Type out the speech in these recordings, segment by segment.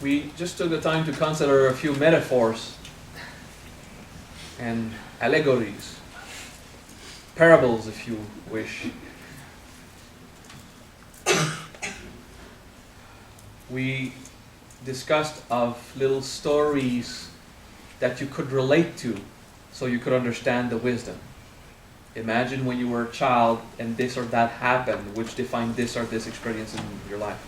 we just took the time to consider a few metaphors and allegories, parables if you wish. We discussed of little stories that you could relate to so you could understand the wisdom. Imagine when you were a child and this or that happened, which defined this or this experience in your life.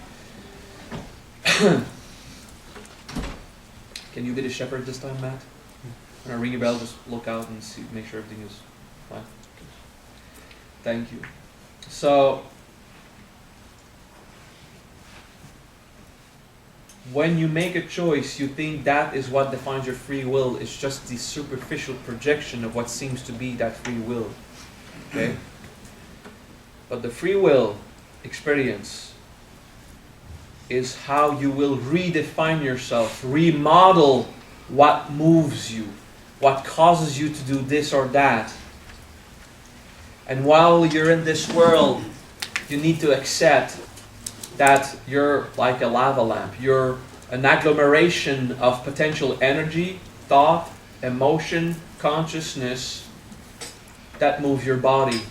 Can you be the shepherd this time, Matt? When I ring a bell, just look out and see, make sure everything is fine. Thank you. So, when you make a choice, you think that is what defines your free will. It's just the superficial projection of what seems to be that free will. Okay? But the free will experience is how you will redefine yourself, remodel what moves you, what causes you to do this or that. And while you're in this world, you need to accept that you're like a lava lamp. You're an agglomeration of potential energy, thought, emotion, consciousness that moves your body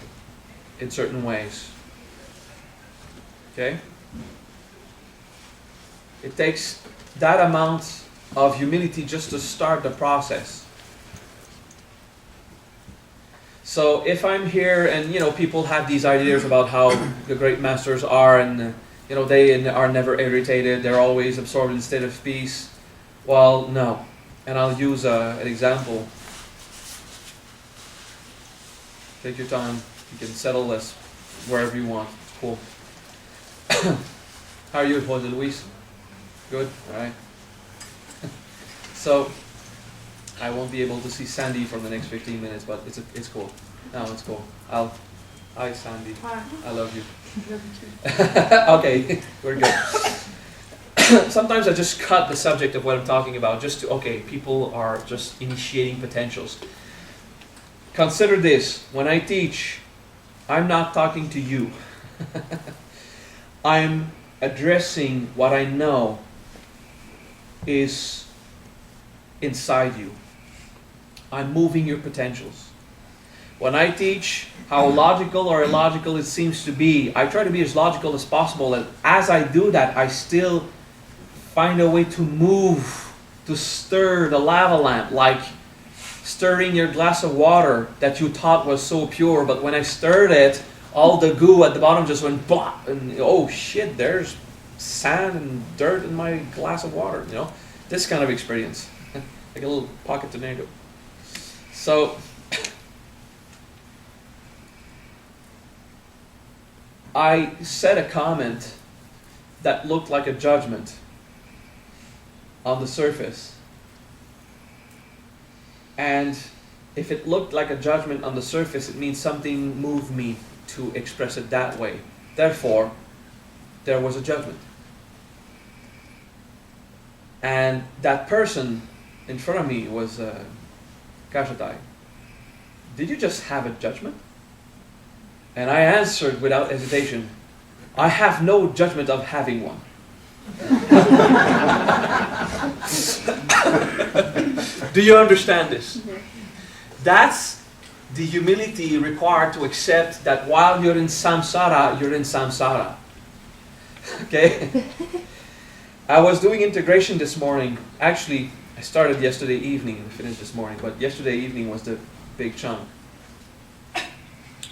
in certain ways. Okay? It takes that amount of humility just to start the process. So if I'm here and people have these ideas about how the great masters are and they are never irritated, they're always absorbed in a state of peace. Well, no. And I'll use an example. Take your time. You can settle this wherever you want. It's cool. How are you, Jose Luis? Good? Alright. So, I won't be able to see Sandy for the next 15 minutes, but it's cool. No, it's cool. Hi, Sandy. Hi. I love you. Love you too. Okay, we're good. Sometimes I just cut the subject of what I'm talking about just to, people are just initiating potentials. Consider this. When I teach, I'm not talking to you. I'm addressing what I know is inside you. I'm moving your potentials. When I teach how logical or illogical it seems to be, I try to be as logical as possible, and as I do that, I still find a way to move, to stir the lava lamp, like stirring your glass of water that you thought was so pure, but when I stirred it, all the goo at the bottom just went blah, and oh shit, there's sand and dirt in my glass of water, this kind of experience, like a little pocket tornado. So, I said a comment that looked like a judgment on the surface. And if it looked like a judgment on the surface, it means something moved me to express it that way. Therefore, there was a judgment. And that person in front of me was Kashatai. Did you just have a judgment? And I answered without hesitation, I have no judgment of having one. Do you understand this? Mm-hmm. That's the humility required to accept that while you're in samsara, you're in samsara. Okay? I was doing integration this morning. Actually, I started yesterday evening and finished this morning, but yesterday evening was the big chunk.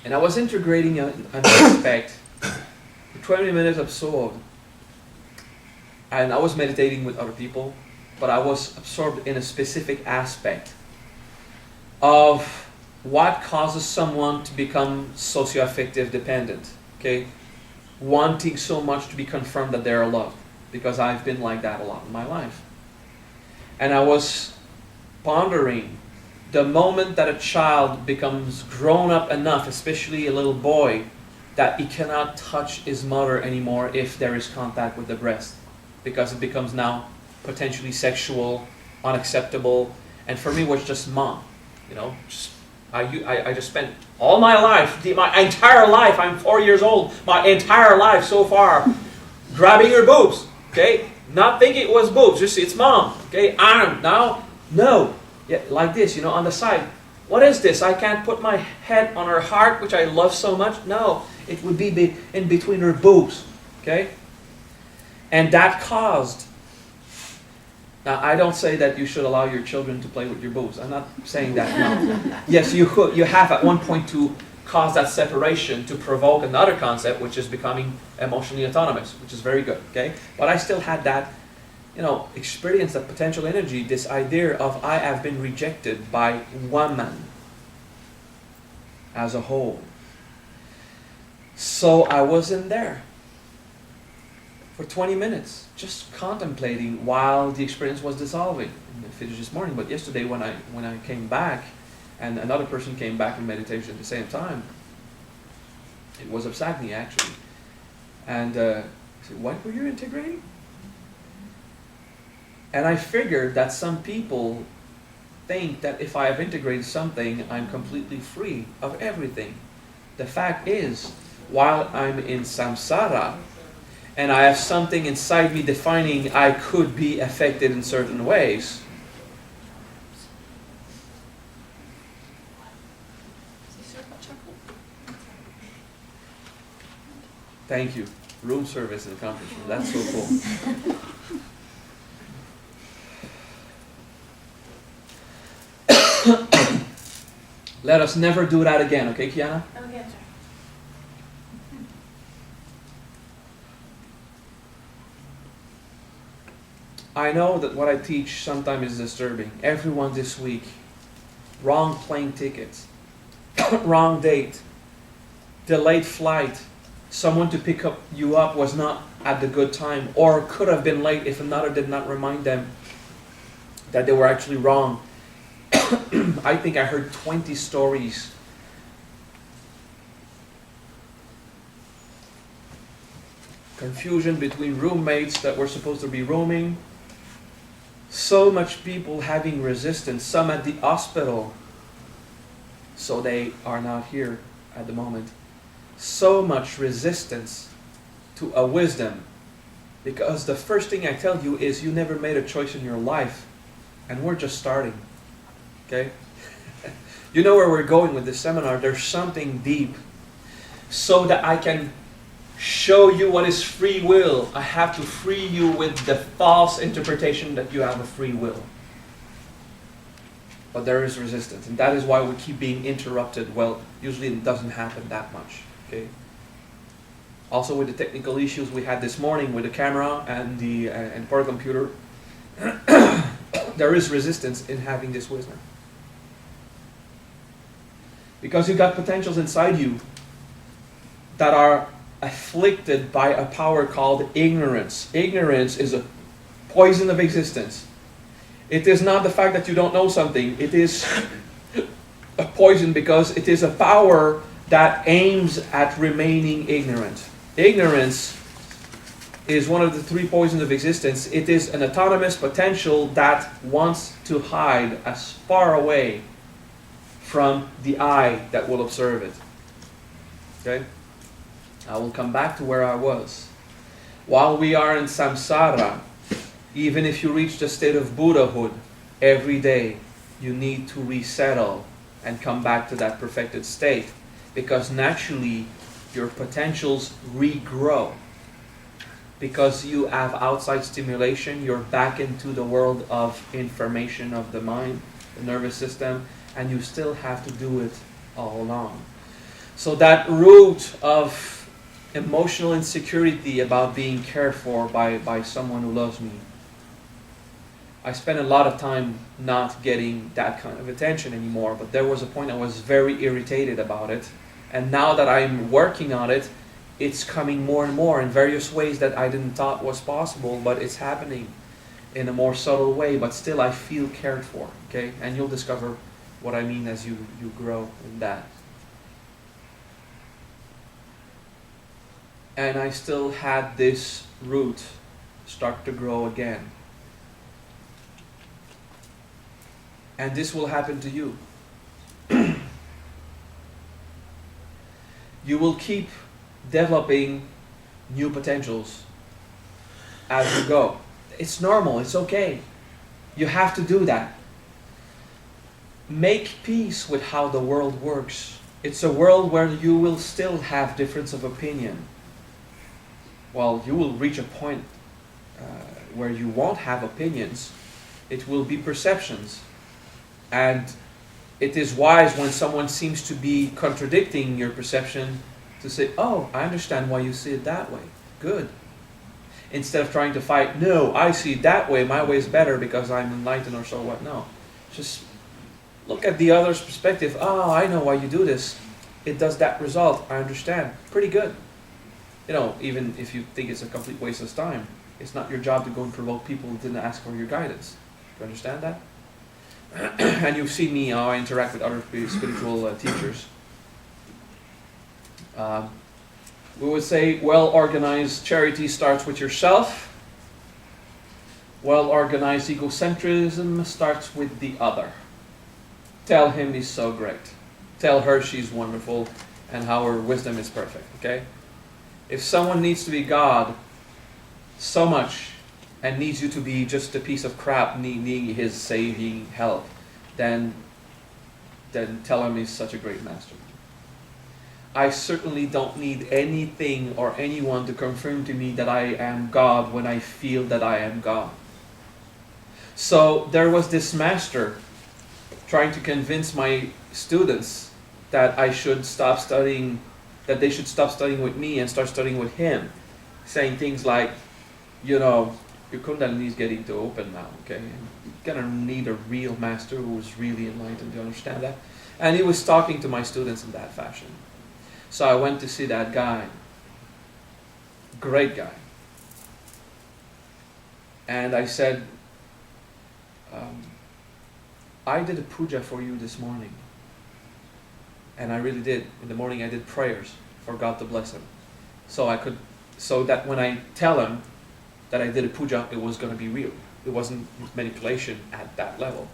And I was integrating an aspect for 20 minutes absorbed. And I was meditating with other people, but I was absorbed in a specific aspect of what causes someone to become socioaffective dependent. Okay? Wanting so much to be confirmed that they're loved. Because I've been like that a lot in my life. And I was pondering the moment that a child becomes grown up enough, especially a little boy, that he cannot touch his mother anymore if there is contact with the breast, because it becomes now potentially sexual, unacceptable, and for me it was just mom. I just spent all my life, my entire life, I'm 4 years old, my entire life so far, grabbing her boobs, okay? Not think it was boobs, just it's mom. Okay, arm now. No, yeah, like this, on the side. What is this? I can't put my head on her heart, which I love so much. No, it would be in between her boobs. Okay, and that caused. Now, I don't say that you should allow your children to play with your boobs. I'm not saying that. No. Yes, you could. You have at one point to cause that separation to provoke another concept, which is becoming emotionally autonomous, which is very good. Okay, but I still had that. Experience that potential energy, this idea of I have been rejected by woman as a whole. So I was in there for 20 minutes, just contemplating while the experience was dissolving. I finished this morning, but yesterday when I came back, and another person came back in meditation at the same time, it was Absagni actually. And I said, what were you integrating? And I figured that some people think that if I have integrated something, I'm completely free of everything. The fact is, while I'm in samsara, and I have something inside me defining I could be affected in certain ways, thank you. Room service in the conference room. That's so cool. Let us never do that again, okay, Kiana? Okay, sir. I know that what I teach sometimes is disturbing. Everyone this week, wrong plane tickets, wrong date, delayed flight, someone to pick you up was not at the good time, or could have been late if another did not remind them that they were actually wrong. I think I heard 20 stories. Confusion between roommates that were supposed to be rooming. So much people having resistance. Some at the hospital. So they are not here at the moment. So much resistance to a wisdom. Because the first thing I tell you is you never made a choice in your life. And we're just starting. Okay? You know where we're going with this seminar. There's something deep. So that I can show you what is free will, I have to free you with the false interpretation that you have a free will. But there is resistance. And that is why we keep being interrupted. Well, usually it doesn't happen that much. Okay? Also with the technical issues we had this morning with the camera and the power computer, there is resistance in having this wisdom. Because you've got potentials inside you that are afflicted by a power called ignorance. Ignorance is a poison of existence. It is not the fact that you don't know something. It is a poison because it is a power that aims at remaining ignorant. Ignorance is one of the three poisons of existence. It is an autonomous potential that wants to hide as far away from the eye that will observe it. Okay? I will come back to where I was. While we are in samsara, even if you reach the state of Buddhahood, every day you need to resettle and come back to that perfected state. Because naturally, your potentials regrow. Because you have outside stimulation, you're back into the world of information of the mind, the nervous system, and you still have to do it all along. So that root of emotional insecurity about being cared for by someone who loves me, I spent a lot of time not getting that kind of attention anymore, but there was a point I was very irritated about it. And now that I'm working on it, it's coming more and more in various ways that I didn't thought was possible, but it's happening in a more subtle way, but still I feel cared for, okay? And you'll discover what I mean as you grow in that. And I still had this root start to grow again. And this will happen to you. You will keep developing new potentials as you go. It's normal, it's okay. You have to do that. Make peace with how the world works. It's a world where you will still have difference of opinion. Well, you will reach a point where you won't have opinions. It will be perceptions. And it is wise when someone seems to be contradicting your perception to say, oh, I understand why you see it that way. Good. Instead of trying to fight, no, I see it that way, my way is better because I'm enlightened or so what. No. Just look at the other's perspective. Oh, I know why you do this. It does that result. I understand. Pretty good. Even if you think it's a complete waste of time, it's not your job to go and provoke people who didn't ask for your guidance. Do you understand that? And you've seen me how I interact with other spiritual teachers. We would say well-organized charity starts with yourself. Well-organized egocentrism starts with the other. Tell him he's so great. Tell her she's wonderful and how her wisdom is perfect, okay? If someone needs to be God so much and needs you to be just a piece of crap needing his saving help, then tell him he's such a great master. I certainly don't need anything or anyone to confirm to me that I am God when I feel that I am God. So there was this master trying to convince my students that I should stop studying, that they should stop studying with me and start studying with him, saying things like, your Kundalini is getting too open now, okay? You're gonna need a real master who is really enlightened to understand that. And he was talking to my students in that fashion. So I went to see that guy, great guy. And I said, I did a puja for you this morning. And I really did. In the morning I did prayers for God to bless him. So that when I tell him that I did a puja, it was going to be real. It wasn't manipulation at that level.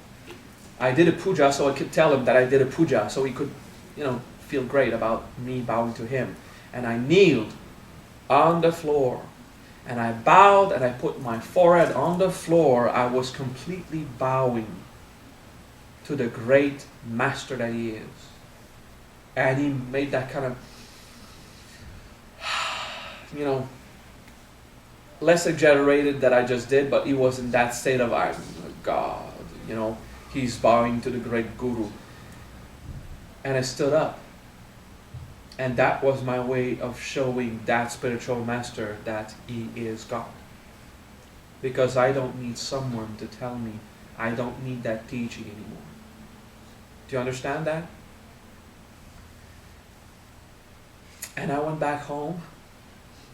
I did a puja so I could tell him that I did a puja, so he could, feel great about me bowing to him. And I kneeled on the floor. And I bowed and I put my forehead on the floor. I was completely bowing to the great master that he is. And he made that kind of, less exaggerated that I just did, but he was in that state of, I'm God, he's bowing to the great guru. And I stood up. And that was my way of showing that spiritual master that he is God. Because I don't need someone to tell me. I don't need that teaching anymore. Do you understand that? And I went back home,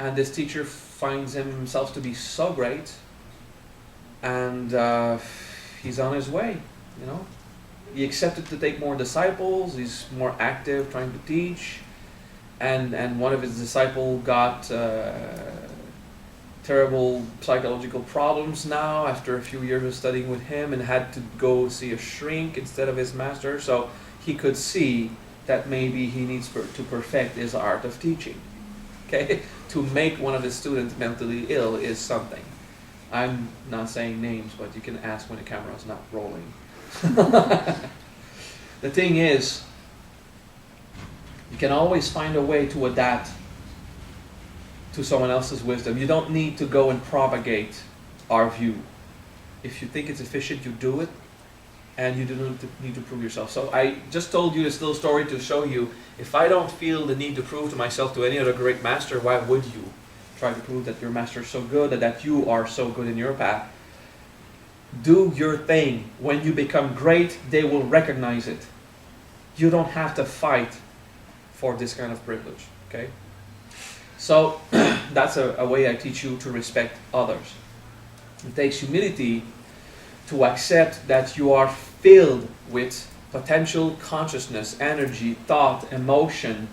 and this teacher finds himself to be so great, and he's on his way, He accepted to take more disciples, he's more active, trying to teach, and one of his disciples got terrible psychological problems now after a few years of studying with him and had to go see a shrink instead of his master, so he could see that maybe he needs to perfect his art of teaching. Okay? To make one of his students mentally ill is something. I'm not saying names, but you can ask when the camera is not rolling. The thing is, you can always find a way to adapt to someone else's wisdom. You don't need to go and propagate our view. If you think it's efficient, you do it. And you do not need to prove yourself. So I just told you this little story to show you, if I don't feel the need to prove to myself to any other great master, why would you try to prove that your master is so good, and that you are so good in your path? Do your thing. When you become great, they will recognize it. You don't have to fight for this kind of privilege. Okay? So that's a way I teach you to respect others. It takes humility to accept that you are filled with potential consciousness, energy, thought, emotion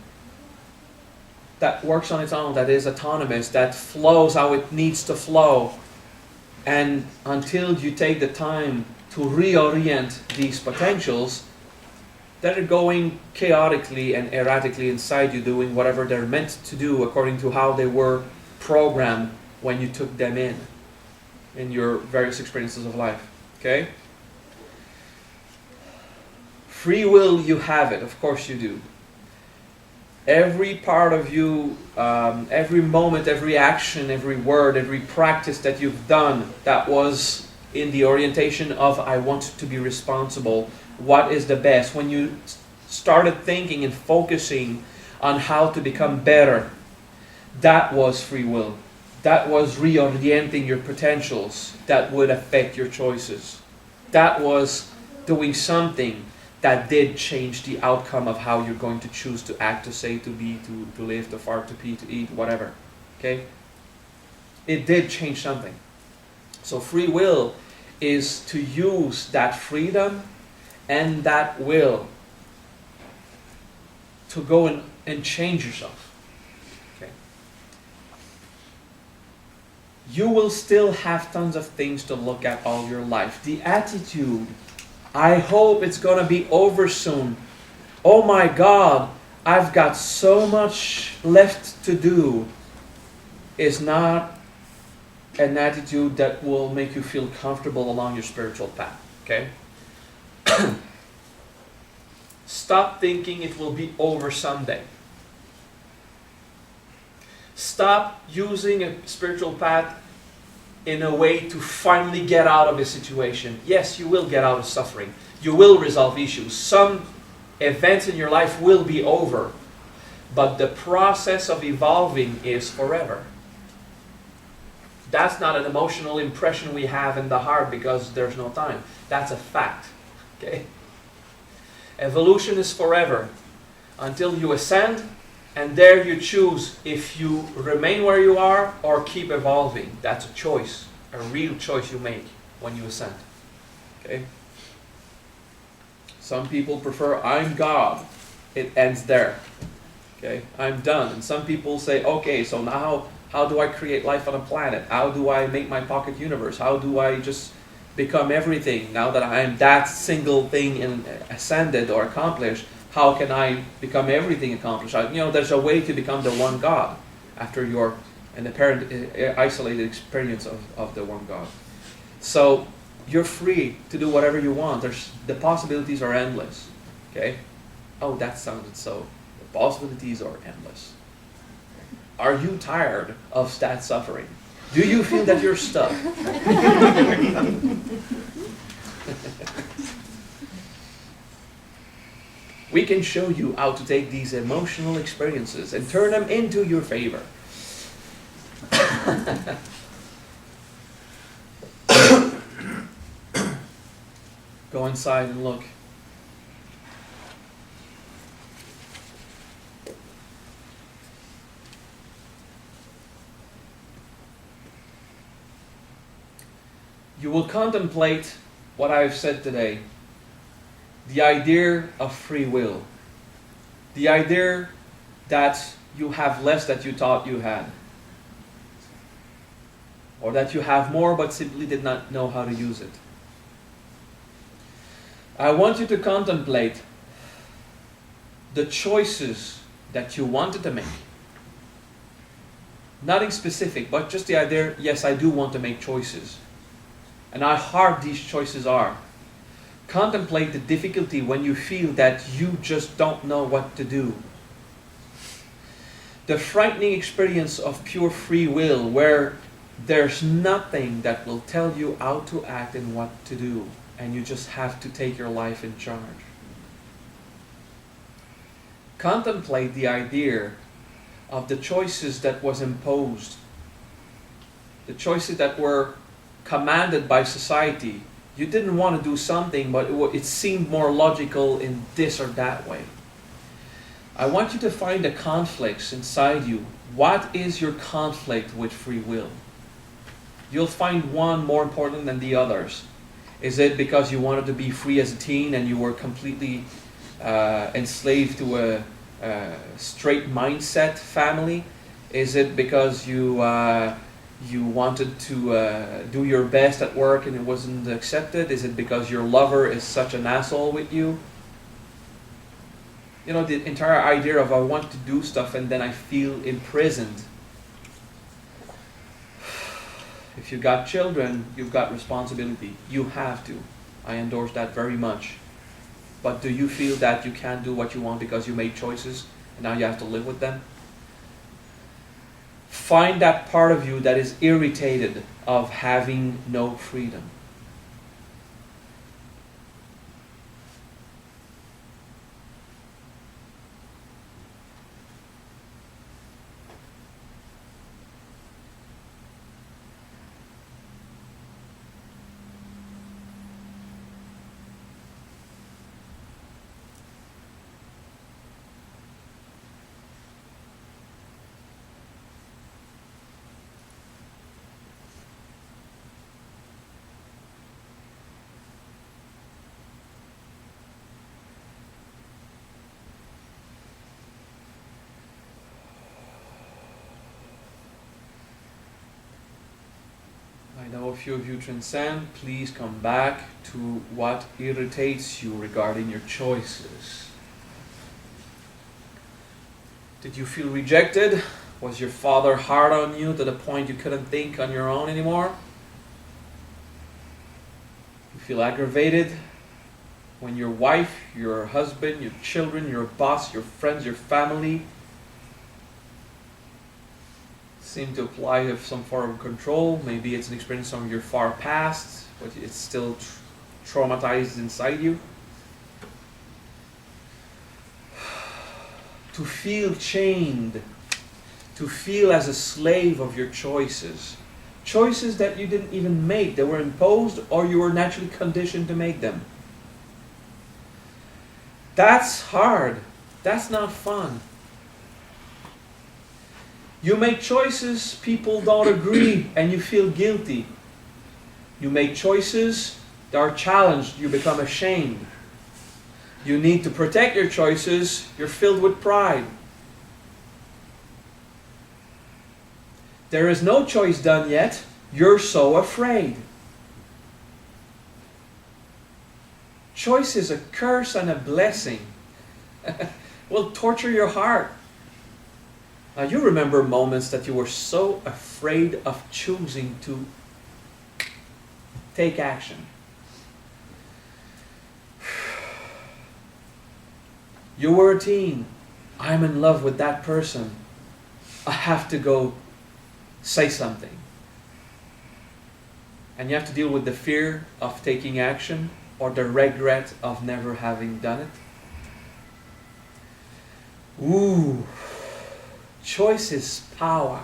that works on its own, that is autonomous, that flows how it needs to flow. And until you take the time to reorient these potentials, they're going chaotically and erratically inside you, doing whatever they're meant to do according to how they were programmed when you took them in. in your various experiences of life. Okay? Free will, you have it. Of course you do. Every part of you, every moment, every action, every word, every practice that you've done that was in the orientation of I want to be responsible, what is the best? When you started thinking and focusing on how to become better, that was free will. That was reorienting your potentials that would affect your choices. That was doing something that did change the outcome of how you're going to choose to act, to say, to be, to live, to fart, to pee, to eat, whatever. Okay? It did change something. So free will is to use that freedom and that will to go and change yourself. Okay? You will still have tons of things to look at all your life. The attitude, I hope it's going to be over soon. Oh my God, I've got so much left to do, is not an attitude that will make you feel comfortable along your spiritual path. Okay? Stop thinking it will be over someday. Stop using a spiritual path in a way to finally get out of a situation. Yes, you will get out of suffering. You will resolve issues. Some events in your life will be over. But the process of evolving is forever. That's not an emotional impression we have in the heart because there's no time. That's a fact. Okay? Evolution is forever until you ascend, and there you choose if you remain where you are or keep evolving. That's a choice, a real choice you make when you ascend. Okay? Some people prefer, I'm God. It ends there. Okay? I'm done. And some people say, okay, so now how do I create life on a planet? How do I make my pocket universe? How do I just become everything now that I'm that single thing and ascended or accomplished? How can I become everything accomplished? There's a way to become the one God after your an apparent isolated experience of the one God. So you're free to do whatever you want. The possibilities are endless. Okay? Oh, that sounded so. The possibilities are endless. Are you tired of that suffering? Do you feel that you're stuck? We can show you how to take these emotional experiences and turn them into your favor. Go inside and look. You will contemplate what I have said today. The idea of free will. The idea that you have less than you thought you had. Or that you have more but simply did not know how to use it. I want you to contemplate the choices that you wanted to make. Nothing specific, but just the idea, yes, I do want to make choices. And how hard these choices are. Contemplate the difficulty when you feel that you just don't know what to do. The frightening experience of pure free will where there's nothing that will tell you how to act and what to do, and you just have to take your life in charge. Contemplate the idea of the choices that was imposed, the choices that were commanded by society. You didn't want to do something, but it seemed more logical in this or that way. I want you to find the conflicts inside you. What is your conflict with free will? You'll find one more important than the others. Is it because you wanted to be free as a teen and you were completely enslaved to a straight mindset family? Is it because you wanted to do your best at work and it wasn't accepted? Is it because your lover is such an asshole with you? The entire idea of I want to do stuff and then I feel imprisoned. If you got children, you've got responsibility. You have to. I endorse that very much. But do you feel that you can't do what you want because you made choices and now you have to live with them? Find that part of you that is irritated of having no freedom. I know a few of you transcend. Please come back to what irritates you regarding your choices. Did you feel rejected? Was your father hard on you to the point you couldn't think on your own anymore? You feel aggravated when your wife, your husband, your children, your boss, your friends, your family seem to apply some form of control. Maybe it's an experience from your far past, but it's still traumatized inside you. To feel chained, to feel as a slave of your choices. Choices that you didn't even make, they were imposed or you were naturally conditioned to make them. That's hard. That's not fun. You make choices, people don't agree, and you feel guilty. You make choices that are challenged, you become ashamed. You need to protect your choices, you're filled with pride. There is no choice done yet, you're so afraid. Choice is a curse and a blessing. Will torture your heart. Now you remember moments that you were so afraid of choosing to take action. You were a teen. I'm in love with that person. I have to go say something. And you have to deal with the fear of taking action or the regret of never having done it. Ooh. Choice is power.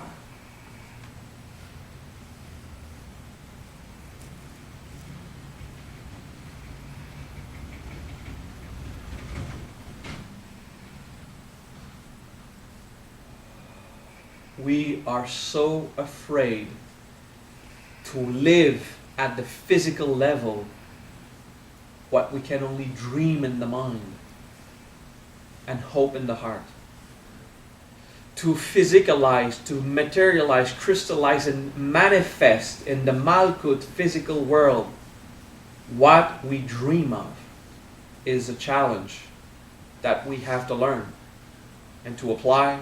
We are so afraid to live at the physical level what we can only dream in the mind and hope in the heart. To physicalize, to materialize, crystallize, and manifest in the Malkut physical world what we dream of is a challenge that we have to learn and to apply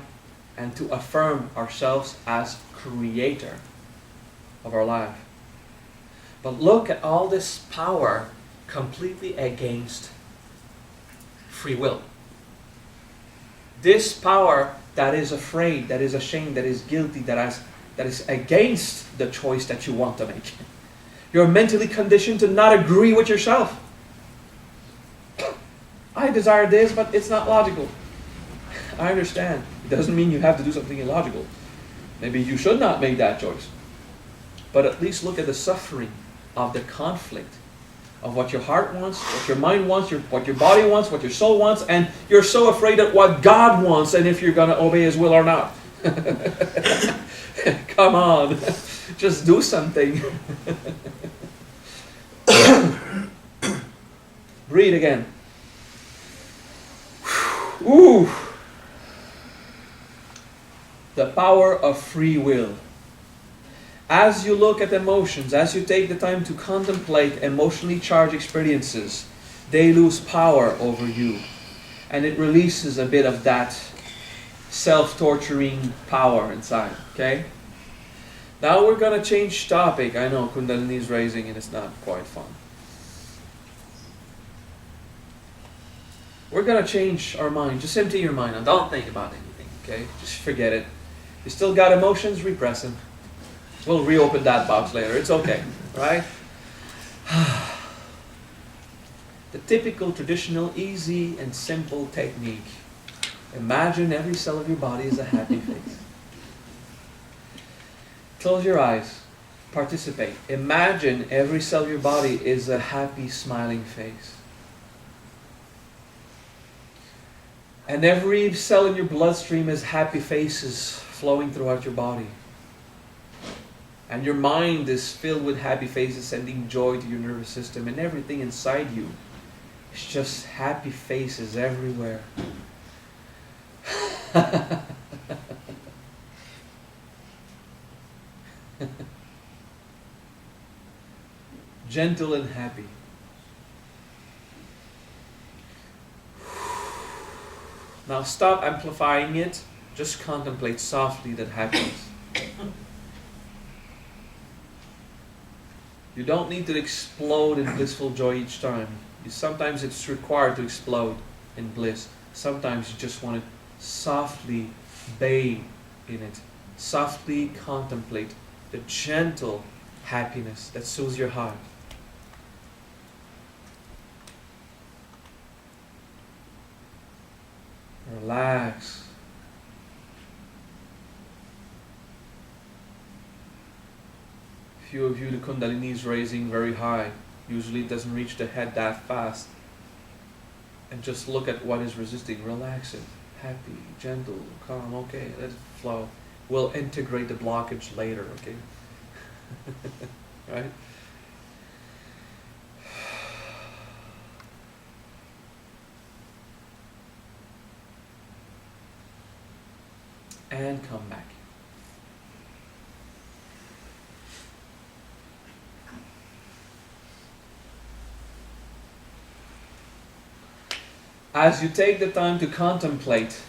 and to affirm ourselves as creator of our life. But look at all this power completely against free will. This power that is afraid, that is ashamed, that is guilty, that is against the choice that you want to make. You're mentally conditioned to not agree with yourself. I desire this, but it's not logical. I understand. It doesn't mean you have to do something illogical. Maybe you should not make that choice. But at least look at the suffering of the conflict of what your heart wants, what your mind wants, what your body wants, what your soul wants, and you're so afraid of what God wants and if you're going to obey His will or not. Come on, just do something. Breathe again. Ooh. The power of free will. As you look at emotions, as you take the time to contemplate emotionally charged experiences, they lose power over you. And it releases a bit of that self-torturing power inside. Okay? Now we're going to change topic. I know Kundalini is raising and it's not quite fun. We're going to change our mind. Just empty your mind and don't think about anything, okay? Just forget it. You still got emotions, repress them. We'll reopen that box later. It's okay, right? The typical, traditional, easy and simple technique. Imagine every cell of your body is a happy face. Close your eyes. Participate. Imagine every cell of your body is a happy, smiling face. And every cell in your bloodstream is happy faces flowing throughout your body. And your mind is filled with happy faces, sending joy to your nervous system. And everything inside you is just happy faces everywhere. Gentle and happy. Now stop amplifying it. Just contemplate softly that happiness. You don't need to explode in blissful joy each time. Sometimes it's required to explode in bliss. Sometimes you just want to softly bathe in it. Softly contemplate the gentle happiness that soothes your heart. Relax. Few of you, the Kundalini is raising very high. Usually it doesn't reach the head that fast. And just look at what is resisting. Relax it. Happy, gentle, calm. Okay, let it flow. We'll integrate the blockage later, okay? Right? And come back. As you take the time to contemplate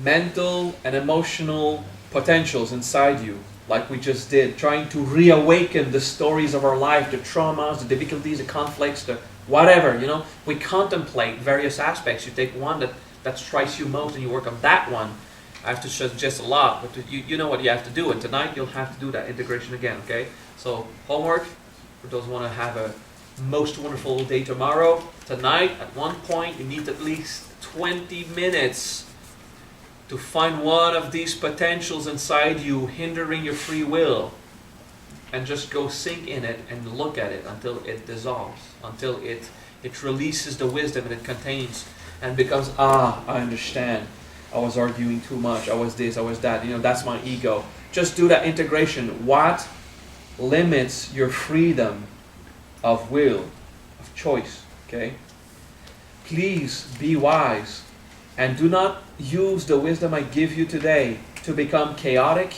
mental and emotional potentials inside you, like we just did, trying to reawaken the stories of our life, the traumas, the difficulties, the conflicts, the whatever, you know, we contemplate various aspects. You take one that strikes you most and you work on that one. I have to suggest a lot, but you know what you have to do, and tonight you'll have to do that integration again, okay? So homework, for those who want to have a most wonderful day tomorrow. Tonight, at one point, you need at least 20 minutes to find one of these potentials inside you hindering your free will, and just go sink in it and look at it until it dissolves, until it releases the wisdom that it contains and becomes, I understand. I was arguing too much. I was this, I was that. You know, that's my ego. Just do that integration. What limits your freedom of will, of choice, okay? Please be wise and do not use the wisdom I give you today to become chaotic,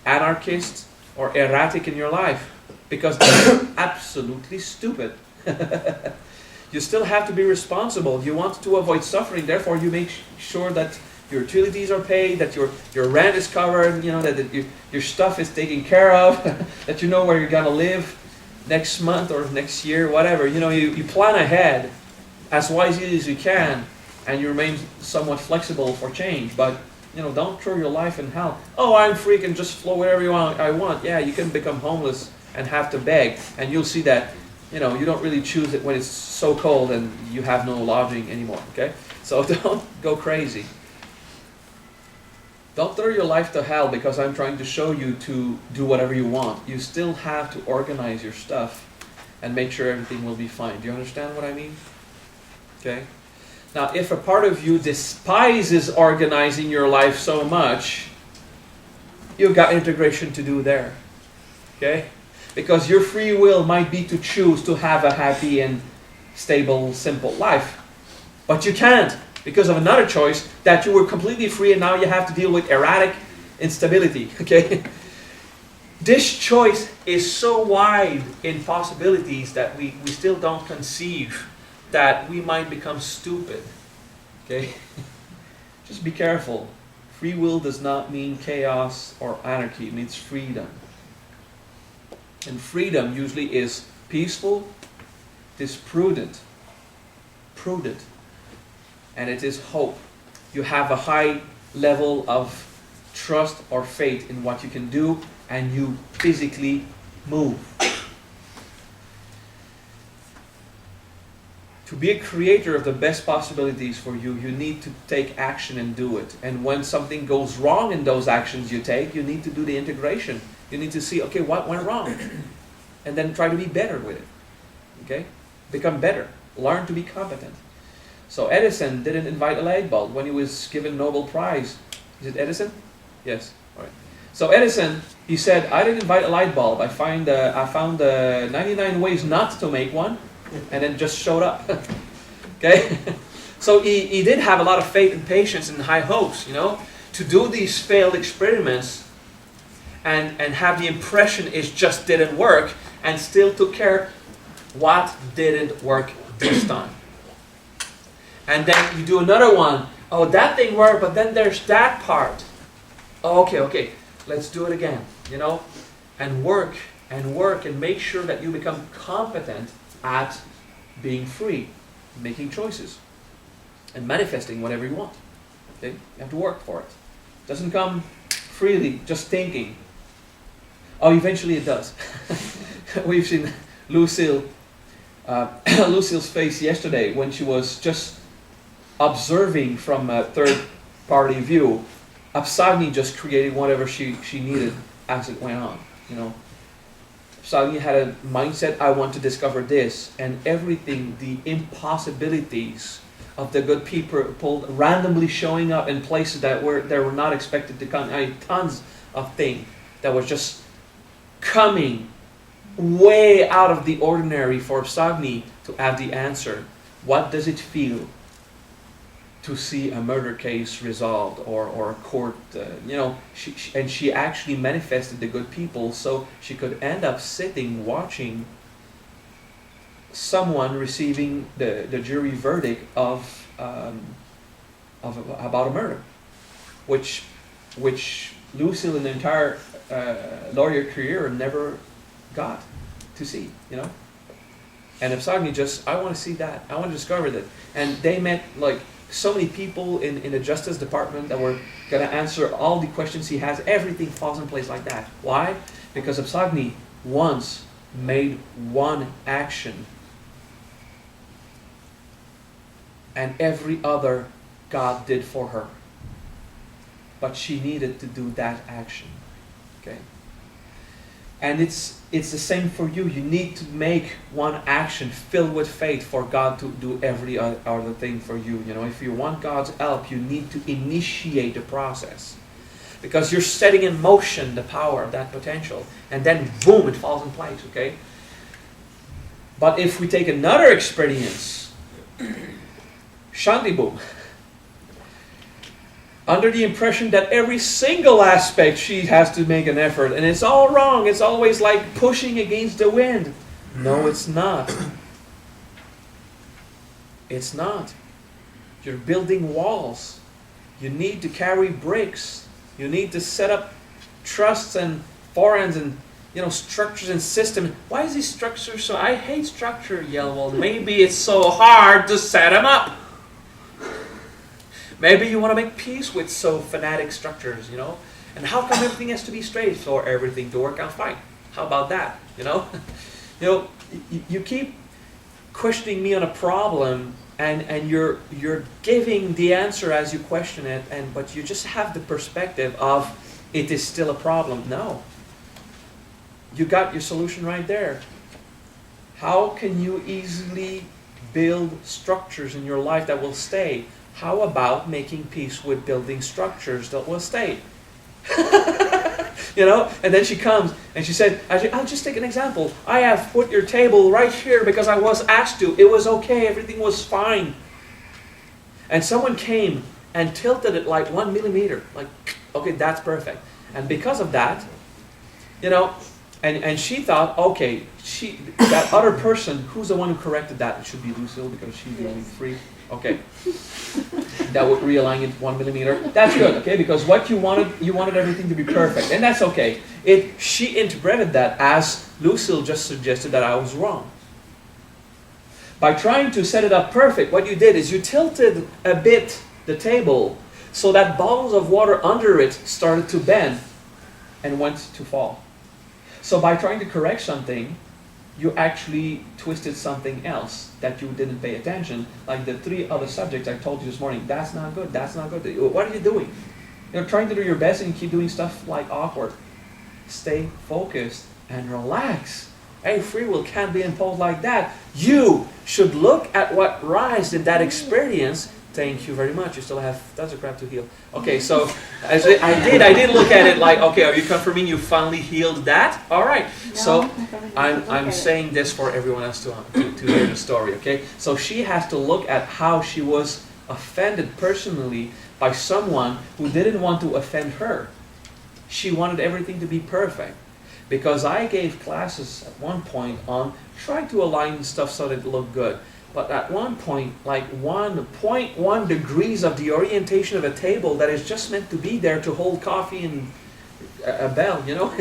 anarchist, or erratic in your life, because that's absolutely stupid. You still have to be responsible. You want to avoid suffering, therefore you make sure that your utilities are paid, that your rent is covered, you know, that your stuff is taken care of, that you know where you're going to live next month or next year, whatever. You know, you plan ahead as wisely as you can, and you remain somewhat flexible for change. But, you know, don't throw your life in hell. Oh, I'm free and just flow wherever I want. Yeah, you can become homeless and have to beg, and you'll see that, you know, you don't really choose it when it's so cold and you have no lodging anymore, okay? So don't go crazy. Don't throw your life to hell because I'm trying to show you to do whatever you want. You still have to organize your stuff and make sure everything will be fine. Do you understand what I mean? Okay? Now, if a part of you despises organizing your life so much, you've got integration to do there. Okay? Because your free will might be to choose to have a happy and stable, simple life. But you can't, because of another choice that you were completely free and now you have to deal with erratic instability. Okay? This choice is so wide in possibilities that we still don't conceive that we might become stupid. Okay? Just be careful. Free will does not mean chaos or anarchy. It means freedom. And freedom usually is peaceful, it is prudent, and it is hope. You have a high level of trust or faith in what you can do, and you physically move. To be a creator of the best possibilities for you, you need to take action and do it. And when something goes wrong in those actions you take, you need to do the integration. You need to see, okay, what went wrong? And then try to be better with it. Okay? Become better. Learn to be competent. So Edison didn't invite a light bulb when he was given Nobel Prize. Is it Edison? Yes. All right. So Edison, he said, I didn't invite a light bulb. I found 99 ways not to make one, and then just showed up. Okay? So he did have a lot of faith and patience and high hopes, to do these failed experiments and have the impression it just didn't work, and still took care what didn't work this time. And then you do another one. Oh, that thing worked, but then there's that part. Oh, okay, let's do it again, and work and make sure that you become competent at being free, making choices, and manifesting whatever you want. Okay? You have to work for it. It doesn't come freely, just thinking. Oh, eventually it does. We've seen Lucille's face yesterday when she was just observing from a third-party view. Absagni just created whatever she needed as it went on. Absagni had a mindset, I want to discover this, and everything, the impossibilities of the good people randomly showing up in places that they were not expected to come. Tons of things that was just coming way out of the ordinary for Absagni to have the answer. What does it feel to see a murder case resolved or a court, she actually manifested the good people so she could end up sitting watching someone receiving the jury verdict of about a murder, which Lucille in the entire lawyer career never got to see, And Absagni just, I want to see that. I want to discover that. And they met so many people in the Justice Department that were going to answer all the questions he has. Everything falls in place like that. Why? Because Absagni once made one action, and every other God did for her. But she needed to do that action. Okay? And it's the same for you. You need to make one action filled with faith for God to do every other thing for you. If you want God's help, you need to initiate the process. Because you're setting in motion the power of that potential. And then, boom, it falls in place, okay? But if we take another experience, Shanti boom, under the impression that every single aspect she has to make an effort, and it's all wrong. It's always like pushing against the wind. No, it's not. It's not. You're building walls. You need to carry bricks. You need to set up trusts and forehands and structures and systems. Why is these structures so? I hate structure. Yeah, well, maybe it's so hard to set them up. Maybe you want to make peace with so fanatic structures, And how come everything has to be straight for everything to work out fine? How about that, You keep questioning me on a problem, and you're giving the answer as you question it, but you just have the perspective of it is still a problem. No. You got your solution right there. How can you easily build structures in your life that will stay? How about making peace with building structures that will stay? And then she comes and she said, I'll just take an example. I have put your table right here because I was asked to. It was okay. Everything was fine. And someone came and tilted it like 1 millimeter. Like, okay, that's perfect. And because of that, and she thought, okay, that other person, who's the one who corrected that? It should be Lucille because she's the only free. Okay. that would realign it 1 millimeter. That's good, okay? Because what you wanted everything to be perfect, and that's okay. She interpreted that as Lucille just suggested that I was wrong. By trying to set it up perfect, what you did is you tilted a bit the table so that bottles of water under it started to bend and went to fall. So by trying to correct something, you actually twisted something else that you didn't pay attention, like the 3 other subjects I told you this morning. That's not good, that's not good. What are you doing? You're trying to do your best and you keep doing stuff like awkward. Stay focused and relax. Hey, free will can't be imposed like that. You should look at what rise in that experience. Thank you very much. You still have tons of crap to heal. Okay, so I did look at it like, okay, are you confirming you finally healed that? All right. No, So I'm saying this for everyone else to hear the story, okay? So she has to look at how she was offended personally by someone who didn't want to offend her. She wanted everything to be perfect. Because I gave classes at one point on trying to align stuff so that it looked good. But at one point, like 1.1 degrees of the orientation of a table that is just meant to be there to hold coffee and a bell, you know,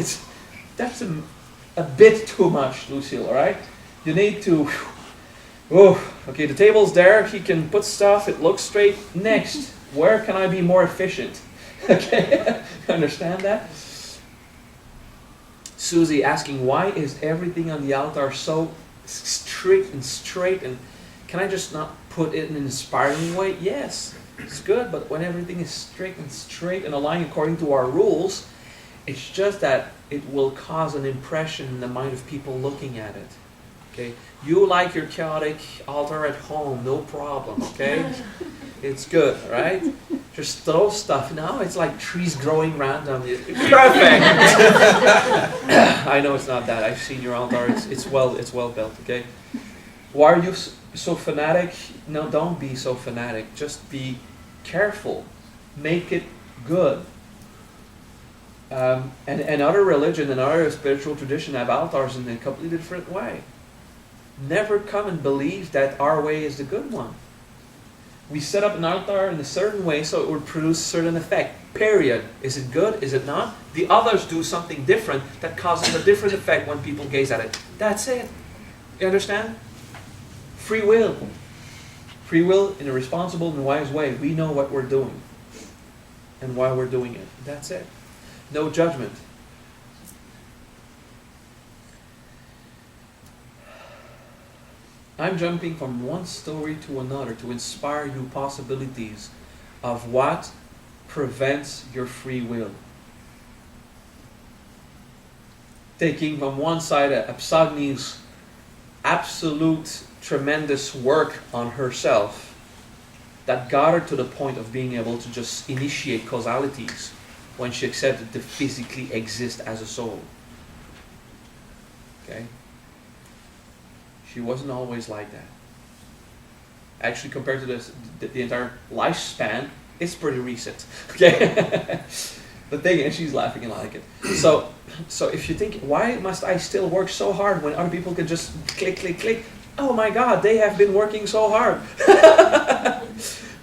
that's a bit too much, Lucille, all right? You need to, okay, the table's there, he can put stuff, it looks straight. Next, where can I be more efficient? Okay, understand that? Susie asking, why is everything on the altar so strict and straight, and can I just not put it in an inspiring way? Yes, it's good, but when everything is strict and straight and aligned according to our rules, it's just that it will cause an impression in the mind of people looking at it. Okay, you like your chaotic altar at home, no problem, okay? It's good, right? Just throw stuff. Now it's like trees growing randomly. It's perfect. I know it's not that. I've seen your altar. It's well built. Okay. Why are you so fanatic? No, don't be so fanatic. Just be careful. Make it good. And other religion and other spiritual tradition have altars in a completely different way. Never come and believe that our way is the good one. We set up an altar in a certain way so it would produce a certain effect. Period. Is it good? Is it not? The others do something different that causes a different effect when people gaze at it. That's it. You understand? Free will. Free will in a responsible and wise way. We know what we're doing and why we're doing it. That's it. No judgment. I'm jumping from one story to another to inspire you possibilities of what prevents your free will. Taking from one side Apsagni's absolute tremendous work on herself that got her to the point of being able to just initiate causalities when she accepted to physically exist as a soul. Okay? She wasn't always like that. Actually, compared to the entire lifespan, it's pretty recent. Okay? The thing is, she's laughing and I like it. So if you think, why must I still work so hard when other people can just click, click, click? Oh my God, they have been working so hard.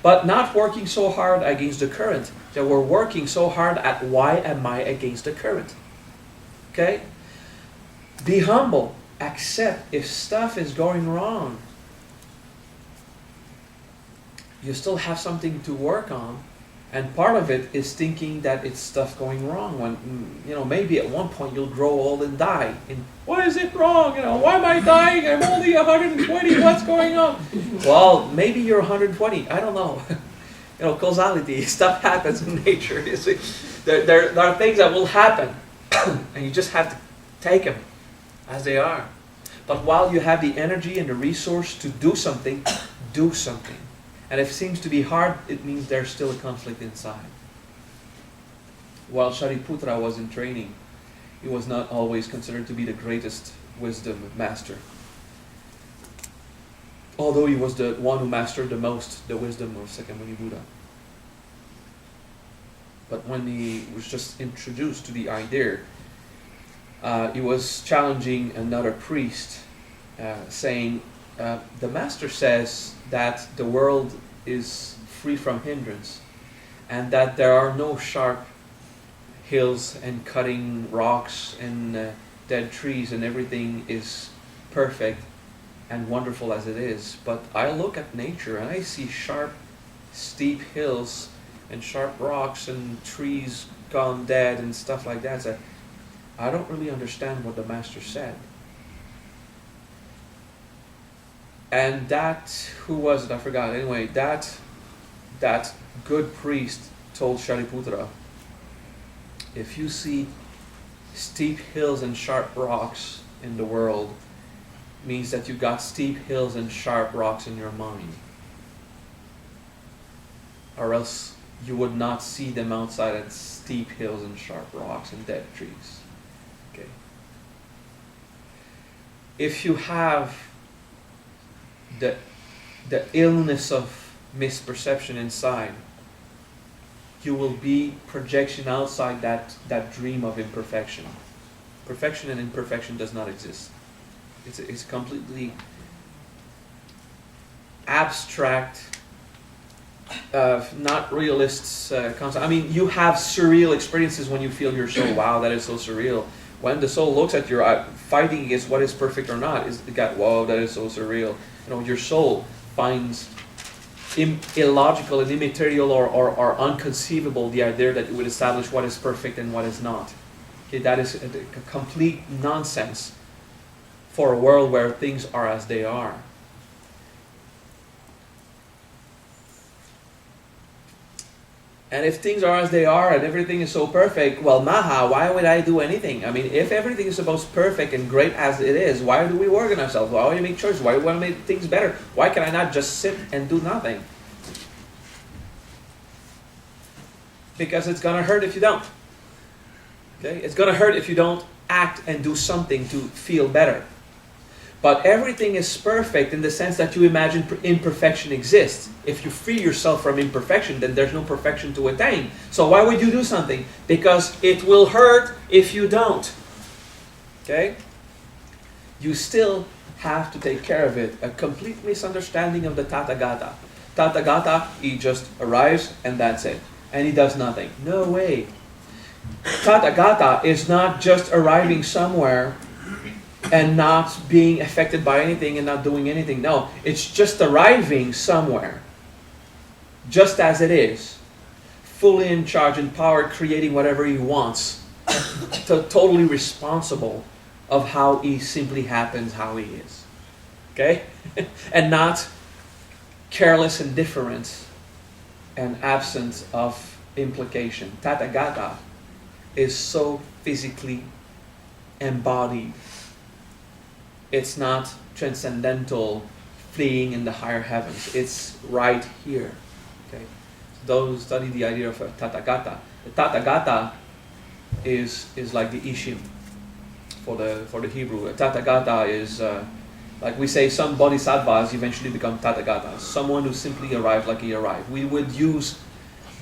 But not working so hard against the current. They were working so hard at why am I against the current? Okay? Be humble. Accept if stuff is going wrong. You still have something to work on, and part of it is thinking that it's stuff going wrong when, you know, maybe at one point you'll grow old and die. And why is it wrong? You know, why am I dying? I'm only 120. What's going on? Well, maybe you're 120. I don't know. You know, causality, stuff happens in nature. You see? There are things that will happen, and you just have to take them as they are. But while you have the energy and the resource to do something, do something. And if it seems to be hard, it means there's still a conflict inside. While Shariputra was in training, he was not always considered to be the greatest wisdom master. Although he was the one who mastered the most the wisdom of Sakyamuni Buddha. But when he was just introduced to the idea, he was challenging another priest, saying, the master says that the world is free from hindrance, and that there are no sharp hills and cutting rocks and dead trees, and everything is perfect and wonderful as it is. But I look at nature and I see sharp, steep hills and sharp rocks and trees gone dead and stuff like that. So I don't really understand what the Master said. And that, who was it? I forgot. Anyway, that good priest told Shariputra, if you see steep hills and sharp rocks in the world, means that you got steep hills and sharp rocks in your mind. Or else you would not see them outside as steep hills and sharp rocks and dead trees. Okay. If you have the illness of misperception inside, you will be projection outside that dream of imperfection. Perfection and imperfection does not exist. It's completely abstract, not realist concept. I mean, you have surreal experiences when you feel your soul. Wow, that is so surreal. When the soul looks at you, fighting against what is perfect or not, wow, that is so surreal. You know, your soul finds illogical and immaterial or unconceivable the idea that it would establish what is perfect and what is not. Okay, that is a complete nonsense for a world where things are as they are. And if things are as they are and everything is so perfect, well, Maha, why would I do anything? I mean, if everything is supposed perfect and great as it is, why do we work on ourselves? Why do we make choices? Why do we want to make things better? Why can I not just sit and do nothing? Because it's going to hurt if you don't. Okay? It's going to hurt if you don't act and do something to feel better. But everything is perfect in the sense that you imagine imperfection exists. If you free yourself from imperfection, then there's no perfection to attain. So why would you do something? Because it will hurt if you don't. Okay? You still have to take care of it. A complete misunderstanding of the Tathagata. Tathagata, he just arrives and that's it. And he does nothing. No way. Tathagata is not just arriving somewhere and not being affected by anything and not doing anything. No, it's just arriving somewhere, just as it is, fully in charge, empowered, creating whatever he wants, totally responsible of how he simply happens, how he is. Okay? And not careless, indifferent, and absent of implication. Tathagata is so physically embodied. It's not transcendental, fleeing in the higher heavens. It's right here. Okay? So those who study the idea of a Tathagata, the Tathagata is like the Ishim for the Hebrew. A Tathagata is like we say, some bodhisattvas eventually become Tathagatas. Someone who simply arrived like he arrived. We would use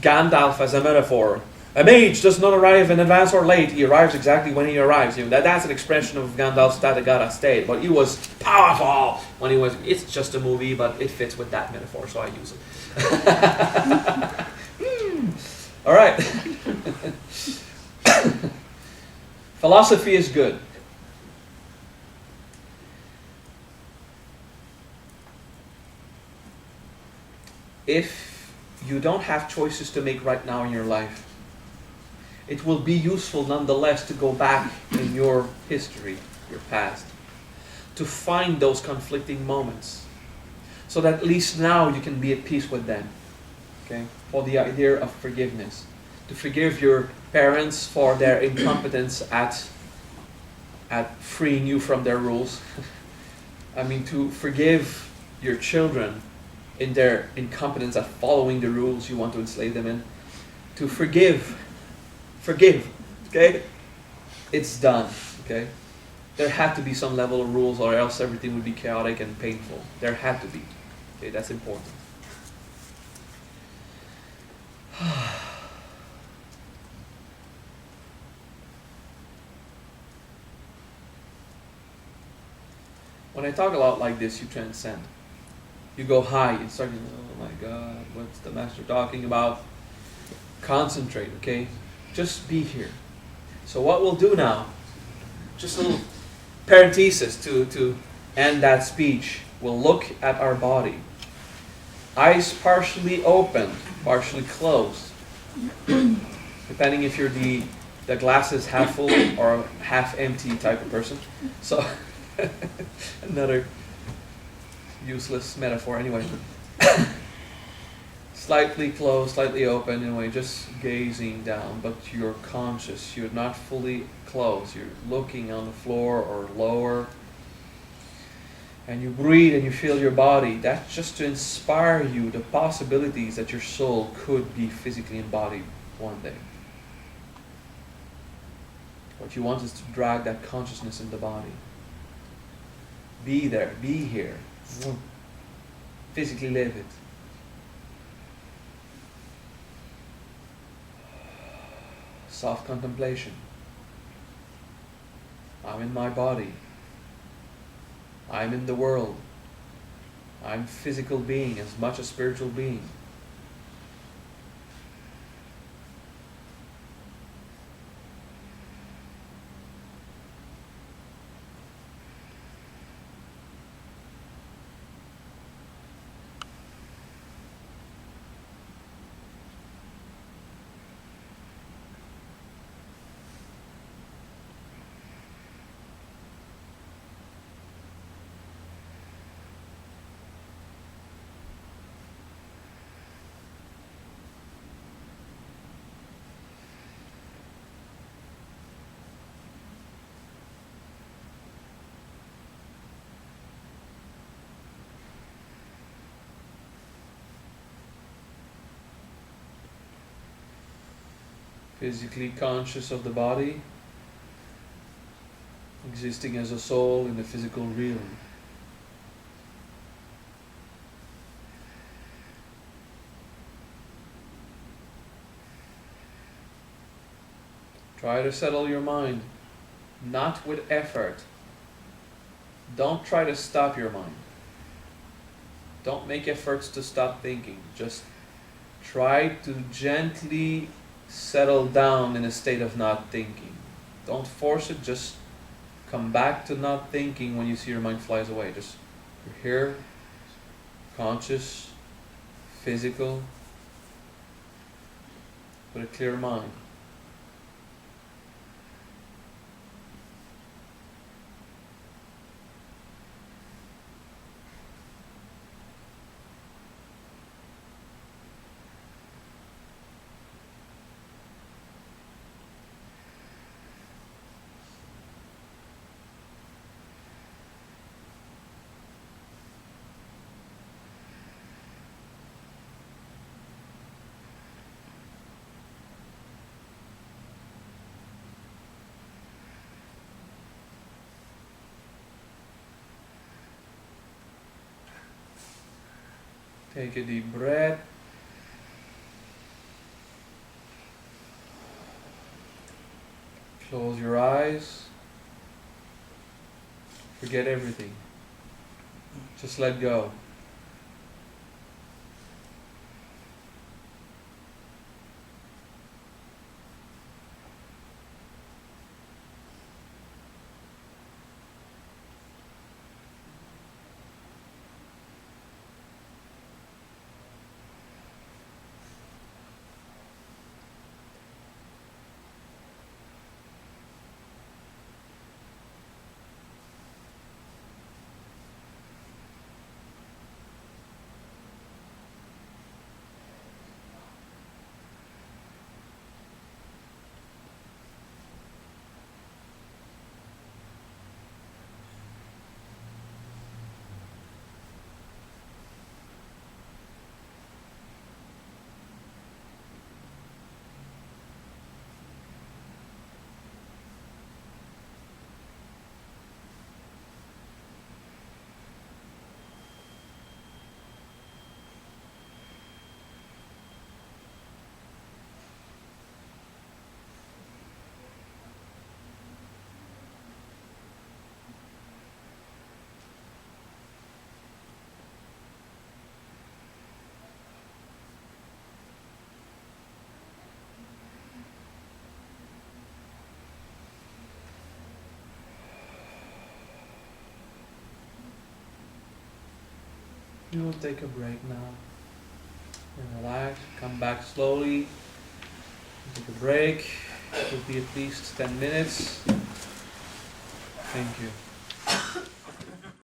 Gandalf as a metaphor. A mage does not arrive in advance or late. He arrives exactly when he arrives. You know, that's an expression of Gandalf's Tathagata state. But he was powerful when he was... It's just a movie, but it fits with that metaphor, so I use it. All right. Philosophy is good. If you don't have choices to make right now in your life, it will be useful nonetheless to go back in your history, your past, to find those conflicting moments, so that at least now you can be at peace with them. Okay? For the idea of forgiveness. To forgive your parents for their incompetence at freeing you from their rules. I mean, to forgive your children in their incompetence at following the rules you want to enslave them in. To forgive, okay? It's done, okay? There had to be some level of rules, or else everything would be chaotic and painful. There had to be. Okay, that's important. When I talk a lot like this, you transcend. You go high. You start, oh my God, what's the master talking about? Concentrate, okay? Just be here. So what we'll do now, just a little parenthesis to end that speech. We'll look at our body. Eyes partially open, partially closed. Depending if you're the glasses half full or half empty type of person. So, another useless metaphor anyway. Slightly closed, slightly open, anyway, just gazing down, but you're conscious. You're not fully closed. You're looking on the floor or lower. And you breathe and you feel your body. That's just to inspire you the possibilities that your soul could be physically embodied one day. What you want is to drag that consciousness in the body. Be there, be here. Physically live it. Soft contemplation. I'm in my body. I'm in the world. I'm physical being as much as spiritual being. Physically conscious of the body, existing as a soul in the physical realm. Try to settle your mind, not with effort. Don't try to stop your mind. Don't make efforts to stop thinking. Just try to gently settle down in a state of not thinking. Don't force it, just come back to not thinking when you see your mind flies away. Just, you're here, conscious, physical, with a clear mind. Take a deep breath. Close your eyes. Forget everything. Just let go. We will take a break now. And relax, come back slowly. Take a break. It will be at least 10 minutes. Thank you.